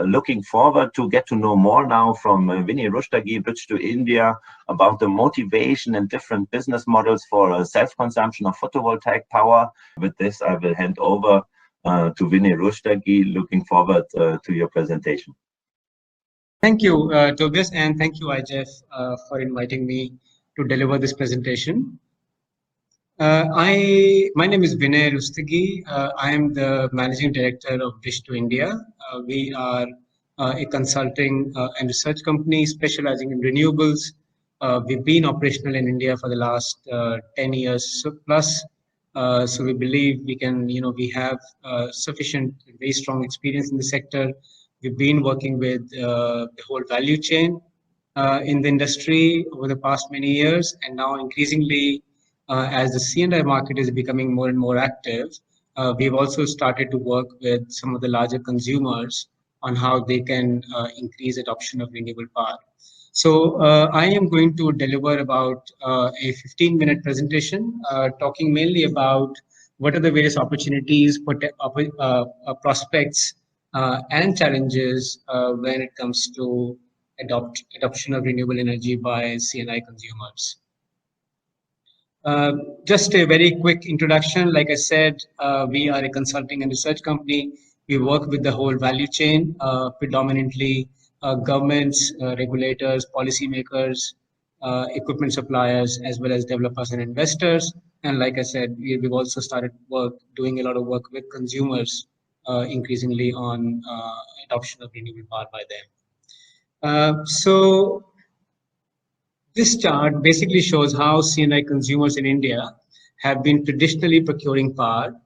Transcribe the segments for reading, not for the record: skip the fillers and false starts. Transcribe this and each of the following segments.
looking forward to get to know more now from Vinay Rushtagi, Bridge to India, about the motivation and different business models for self-consumption of photovoltaic power. With this, I will hand over to Vinay Rushtagi. Looking forward to your presentation. Thank you, Tobias, and thank you, IJF, for inviting me to deliver this presentation. My name is Vinay Rustagi. I am the Managing Director of Bridge to India. We are a consulting and research company specializing in renewables. We've been operational in India for the last 10 years plus. So we believe we can, we have sufficient, very strong experience in the sector. We've been working with the whole value chain in the industry over the past many years, and now increasingly, as the C&I market is becoming more and more active, we've also started to work with some of the larger consumers on how they can increase adoption of renewable power. So I am going to deliver about a 15-minute presentation talking mainly about what are the various opportunities, prospects, and challenges when it comes to adoption of renewable energy by C&I consumers. Just a very quick introduction. Like I said, we are a consulting and research company. We work with the whole value chain, predominantly governments, regulators, policymakers, equipment suppliers, as well as developers and investors. And like I said, we've also started doing a lot of work with consumers increasingly on adoption of renewable power by them. So this chart basically shows how C&I consumers in India have been traditionally procuring power.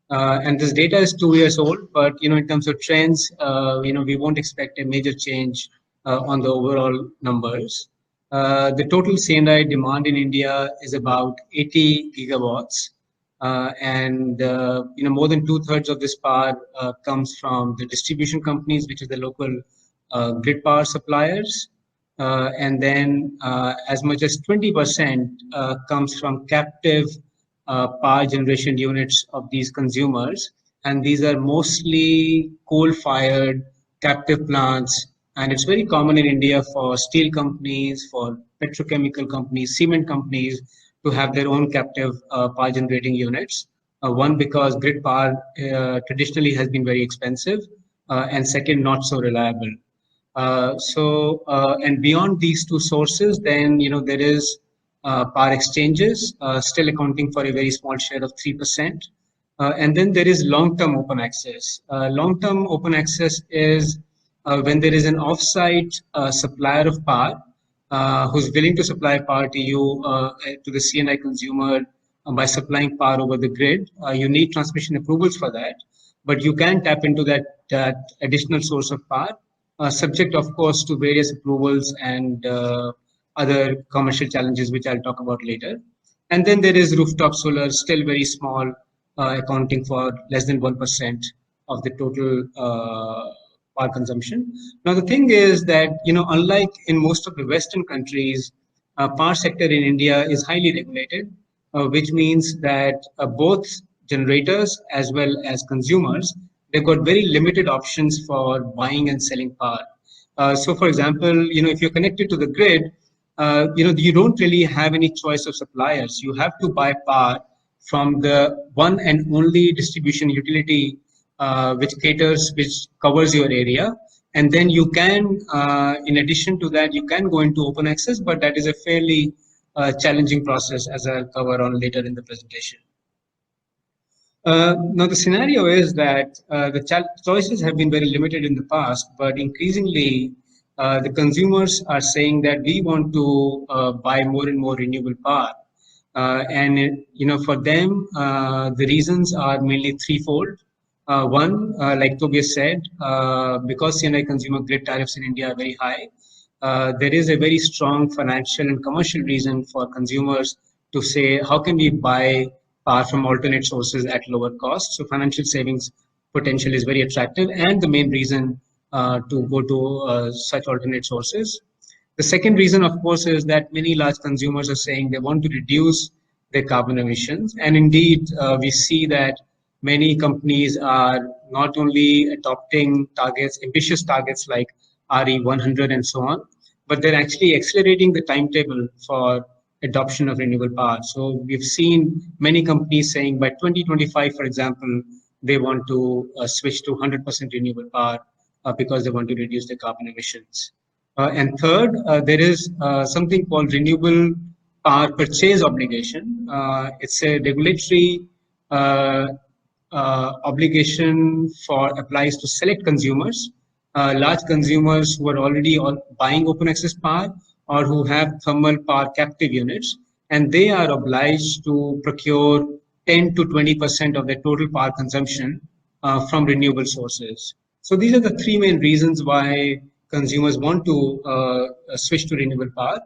And this data is 2 years old, but in terms of trends, we won't expect a major change on the overall numbers. The total C&I demand in India is about 80 gigawatts. And more than 2/3 of this power comes from the distribution companies, which is the local grid power suppliers. And then as much as 20% comes from captive power generation units of these consumers. And these are mostly coal-fired captive plants. And it's very common in India for steel companies, for petrochemical companies, cement companies to have their own captive power generating units. One, because grid power traditionally has been very expensive, and second, not so reliable. And beyond these two sources, then there is power exchanges, still accounting for a very small share of 3%. And then there is long-term open access. Long-term open access is when there is an off-site supplier of power who's willing to supply power to you, to the C&I consumer by supplying power over the grid. You need transmission approvals for that, but you can tap into that additional source of power. Subject, of course, to various approvals and other commercial challenges, which I'll talk about later. And then there is rooftop solar, still very small, accounting for less than 1% of the total power consumption. Now, the thing is that, unlike in most of the Western countries, power sector in India is highly regulated, which means that both generators as well as consumers, they've got very limited options for buying and selling power. So, for example, if you're connected to the grid, you don't really have any choice of suppliers. You have to buy power from the one and only distribution utility which covers your area. And then you can, in addition to that, you can go into open access, but that is a fairly challenging process, as I'll cover on later in the presentation. Now, the scenario is that the choices have been very limited in the past, but increasingly the consumers are saying that we want to buy more and more renewable power. And for them, the reasons are mainly threefold. One, like Tobias said, because C&I consumer grid tariffs in India are very high, there is a very strong financial and commercial reason for consumers to say, how can we buy power from alternate sources at lower cost? So financial savings potential is very attractive, and the main reason to go to such alternate sources. The second reason, of course, is that many large consumers are saying they want to reduce their carbon emissions. And indeed, we see that many companies are not only adopting targets, ambitious targets like RE100 and so on, but they're actually accelerating the timetable for adoption of renewable power. So we've seen many companies saying by 2025, for example, they want to switch to 100% renewable power because they want to reduce their carbon emissions. And third, there is something called renewable power purchase obligation. It's a regulatory uh, obligation for applies to select consumers, large consumers who are already buying open access power or who have thermal power captive units, and they are obliged to procure 10 to 20% of their total power consumption from renewable sources. So these are the three main reasons why consumers want to switch to renewable power.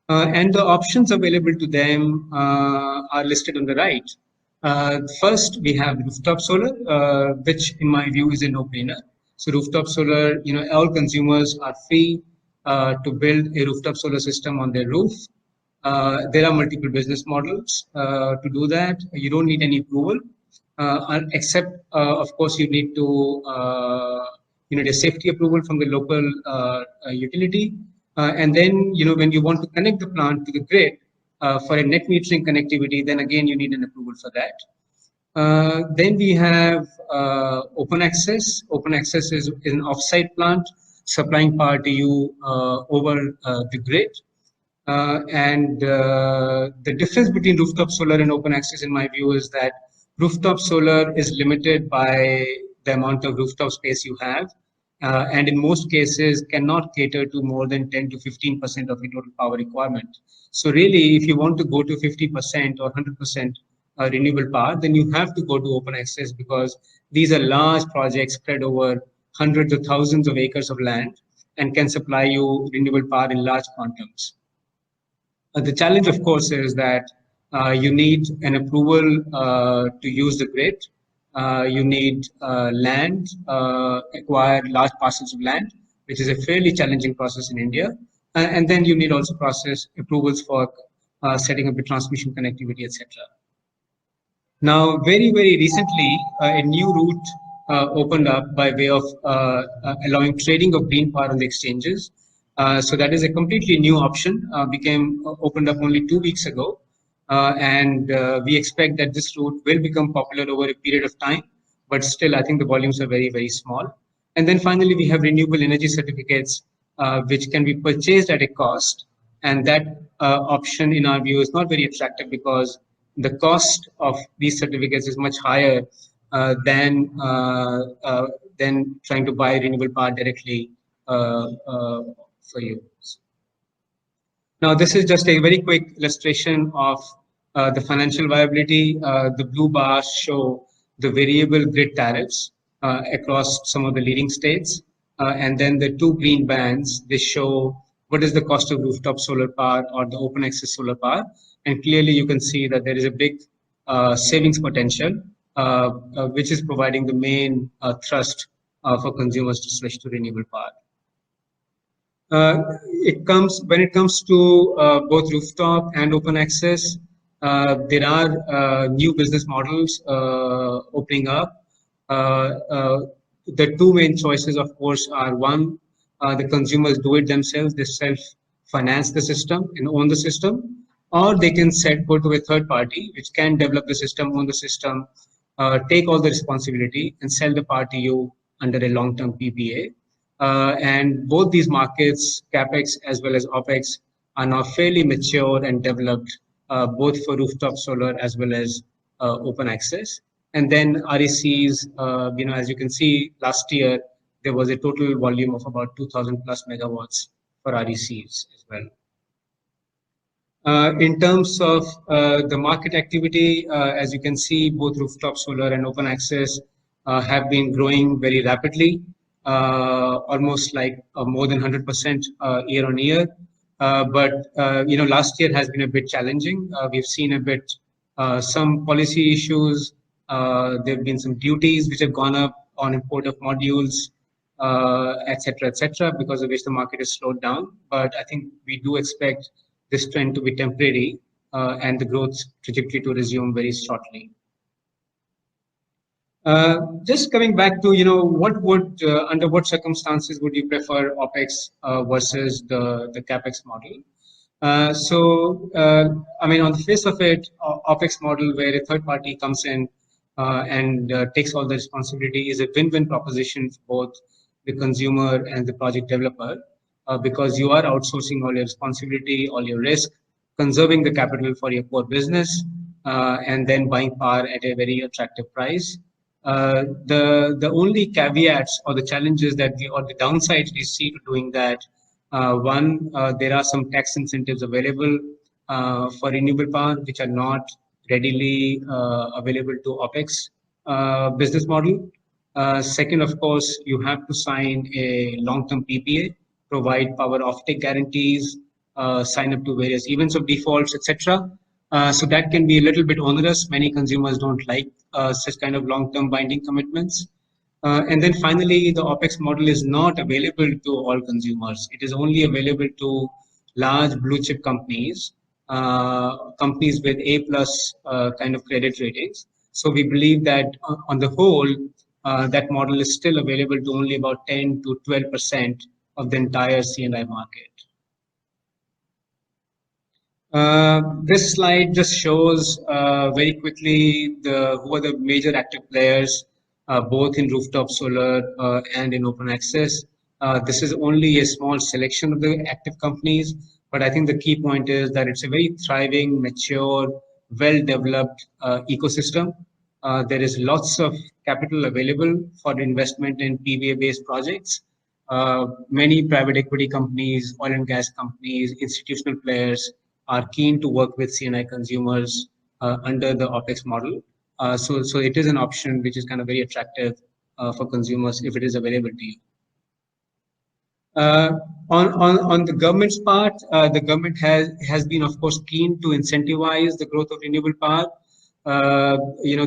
And the options available to them are listed on the right. First, we have rooftop solar, which in my view is a no-brainer. So rooftop solar, all consumers are free to build a rooftop solar system on their roof. There are multiple business models to do that. You don't need any approval, except, of course, you need to you need a safety approval from the local utility. And then, when you want to connect the plant to the grid for a net metering connectivity, then again, you need an approval for that. Then we have open access. Open access is an offsite plant supplying power to you over the grid. The difference between rooftop solar and open access, in my view, is that rooftop solar is limited by the amount of rooftop space you have, and in most cases cannot cater to more than 10 to 15% of the total power requirement. So really, if you want to go to 50% or 100% renewable power, then you have to go to open access, because these are large projects spread over hundreds of thousands of acres of land and can supply you renewable power in large quantums. The challenge, of course, is that you need an approval to use the grid. You need land, acquire large parcels of land, which is a fairly challenging process in India. And then you need also process approvals for setting up the transmission connectivity, etc. Now, very, very recently, a new route opened up by way of allowing trading of green power on the exchanges. So that is a completely new option, opened up only 2 weeks ago. And we expect that this route will become popular over a period of time, but still I think the volumes are very, very small. And then finally, we have renewable energy certificates, which can be purchased at a cost. And that option, in our view, is not very attractive because the cost of these certificates is much higher than trying to buy renewable power directly for you. Now, this is just a very quick illustration of the financial viability. The blue bars show the variable grid tariffs across some of the leading states. And then the two green bands, they show what is the cost of rooftop solar power or the open access solar power. And clearly you can see that there is a big savings potential, which is providing the main thrust for consumers to switch to renewable power. When it comes to both rooftop and open access, there are new business models opening up. The two main choices, of course, are one, the consumers do it themselves, they self-finance the system and own the system, or they can go to a third party which can develop the system, own the system, take all the responsibility and sell the power to you under a long-term PPA. And both these markets, CapEx as well as OpEx, are now fairly mature and developed, both for rooftop solar as well as open access. And then RECs, as you can see, last year, there was a total volume of about 2,000 plus megawatts for RECs as well. In terms of the market activity, as you can see, both rooftop solar and open access have been growing very rapidly, almost like more than 100% year on year. But last year has been a bit challenging. We've seen a bit some policy issues. There have been some duties which have gone up on import of modules, etc., because of which the market has slowed down. But I think we do expect this trend to be temporary and the growth trajectory to resume very shortly. Just coming back to, what would, under what circumstances would you prefer OPEX versus the CAPEX model? I mean, on the face of it, OPEX model where a third party comes in and takes all the responsibility is a win-win proposition for both the consumer and the project developer because you are outsourcing all your responsibility, all your risk, conserving the capital for your core business, and then buying power at a very attractive price. The only caveats or the challenges that or the downsides we see to doing that, one, there are some tax incentives available for renewable power which are not readily available to OPEX business model. Second, of course, you have to sign a long-term PPA, provide power offtake guarantees, sign up to various events of defaults, etc. So that can be a little bit onerous. Many consumers don't like such kind of long-term binding commitments. And then finally, the OPEX model is not available to all consumers. It is only available to large blue chip companies, companies with A plus kind of credit ratings. So we believe that on the whole, that model is still available to only about 10 to 12% of the entire C&I market. This slide just shows very quickly who are the major active players, both in rooftop solar and in open access. This is only a small selection of the active companies, but I think the key point is that it's a very thriving, mature, well-developed ecosystem. There is lots of capital available for investment in PVA-based projects. Many private equity companies, oil and gas companies, institutional players are keen to work with C&I consumers under the OPEX model. So it is an option which is kind of very attractive for consumers if it is available to you. On the government's part, the government has been, of course, keen to incentivize the growth of renewable power.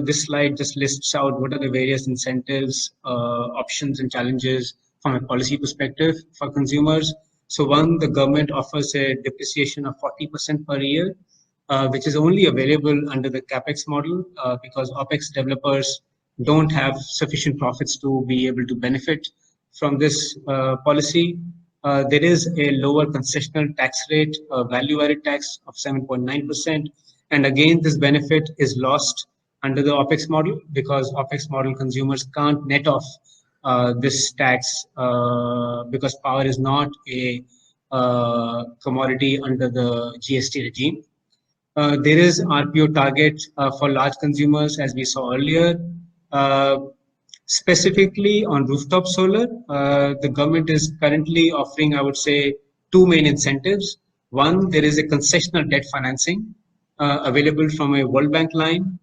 This slide just lists out what are the various incentives, options, and challenges from a policy perspective for consumers. So one, the government offers a depreciation of 40% per year, which is only available under the CAPEX model because OPEX developers don't have sufficient profits to be able to benefit from this policy. There is a lower concessional tax rate, value-added tax of 7.9%. And again, this benefit is lost under the OPEX model because OPEX model consumers can't net off this tax because power is not a commodity under the GST regime. There is RPO target for large consumers, as we saw earlier. Specifically on rooftop solar, the government is currently offering, I would say, two main incentives. One, there is a concessional debt financing available from a World Bank line,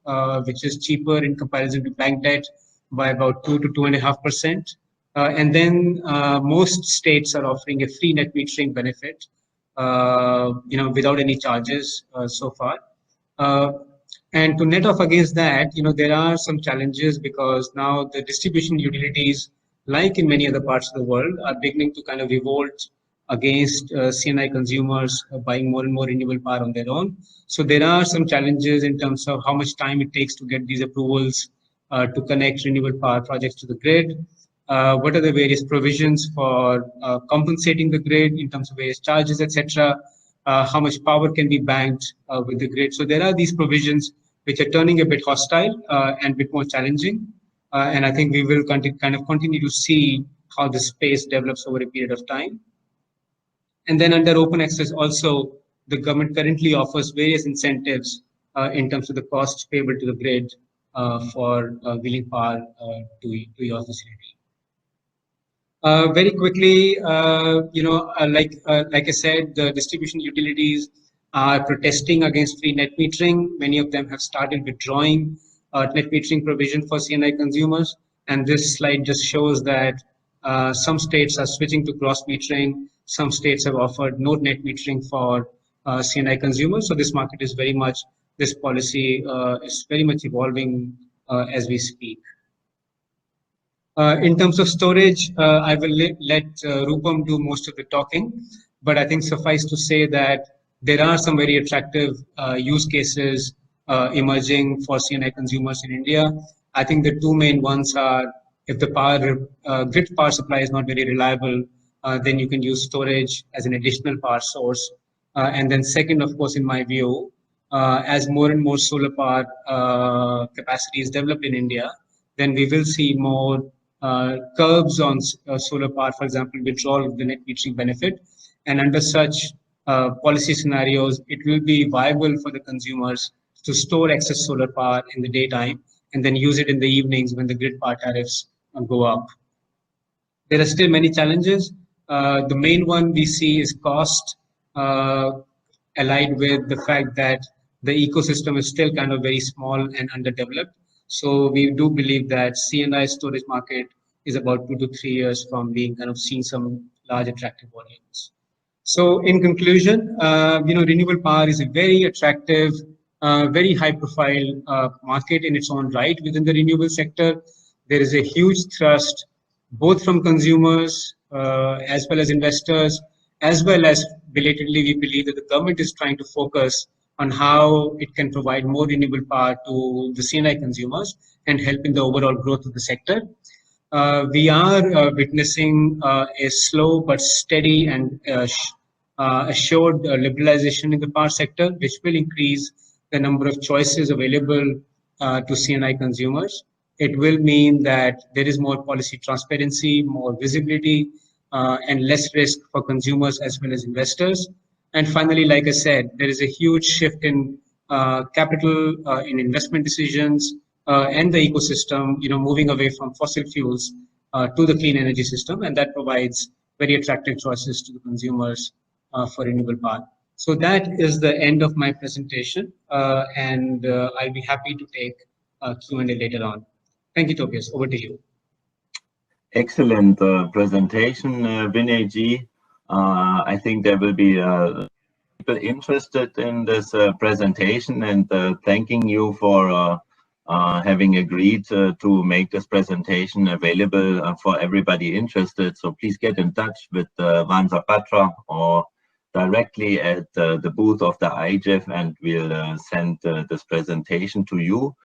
which is cheaper in comparison to bank debt by about 2 to 2.5%. And then most states are offering a free net metering benefit, without any charges so far. And to net off against that, there are some challenges because now the distribution utilities, like in many other parts of the world, are beginning to kind of revolt against C&I consumers buying more and more renewable power on their own. So there are some challenges in terms of how much time it takes to get these approvals to connect renewable power projects to the grid. What are the various provisions for compensating the grid in terms of various charges, etc. How much power can be banked with the grid. So there are these provisions which are turning a bit hostile and a bit more challenging. And I think we will kind of continue to see how the space develops over a period of time. And then under open access also, the government currently offers various incentives in terms of the cost payable to the grid for wheeling power to your facility. Very quickly, like I said, the distribution utilities are protesting against free net metering. Many of them have started withdrawing net metering provision for C&I consumers. And this slide just shows that some states are switching to gross metering. Some states have offered no net metering for C&I consumers. So this market is this policy is very much evolving as we speak. In terms of storage, I will let Rupam do most of the talking, but I think suffice to say that there are some very attractive use cases emerging for C&I consumers in India. I think the two main ones are, if the grid power supply is not very reliable, then you can use storage as an additional power source. And then second, of course, in my view, as more and more solar power capacity is developed in India, then we will see more curbs on solar power, for example, withdrawal of the net metering benefit. And under such policy scenarios, it will be viable for the consumers to store excess solar power in the daytime and then use it in the evenings when the grid power tariffs go up. There are still many challenges. The main one we see is cost, allied with the fact that the ecosystem is still kind of very small and underdeveloped. So we do believe that C&I storage market is about 2 to 3 years from being kind of seeing some large attractive volumes. So in conclusion, renewable power is a very attractive, very high-profile market in its own right within the renewable sector. There is a huge thrust, both from consumers as well as investors, as well as belatedly, we believe that the government is trying to focus on how it can provide more renewable power to the C&I consumers and help in the overall growth of the sector. We are witnessing a slow but steady and assured liberalization in the power sector, which will increase the number of choices available to C&I consumers. It will mean that there is more policy transparency, more visibility, and less risk for consumers as well as investors. And finally, like I said, there is a huge shift in capital, in investment decisions, and the ecosystem, moving away from fossil fuels to the clean energy system, and that provides very attractive choices to the consumers for renewable power. So that is the end of my presentation, and I'll be happy to take Q&A later on. Thank you, Tobias. Over to you. Excellent presentation, Vinay ji. I think there will be people interested in this presentation, and thanking you for having agreed to make this presentation available for everybody interested. So please get in touch with Vansa Patra or directly at the booth of the IGEF, and we'll send this presentation to you.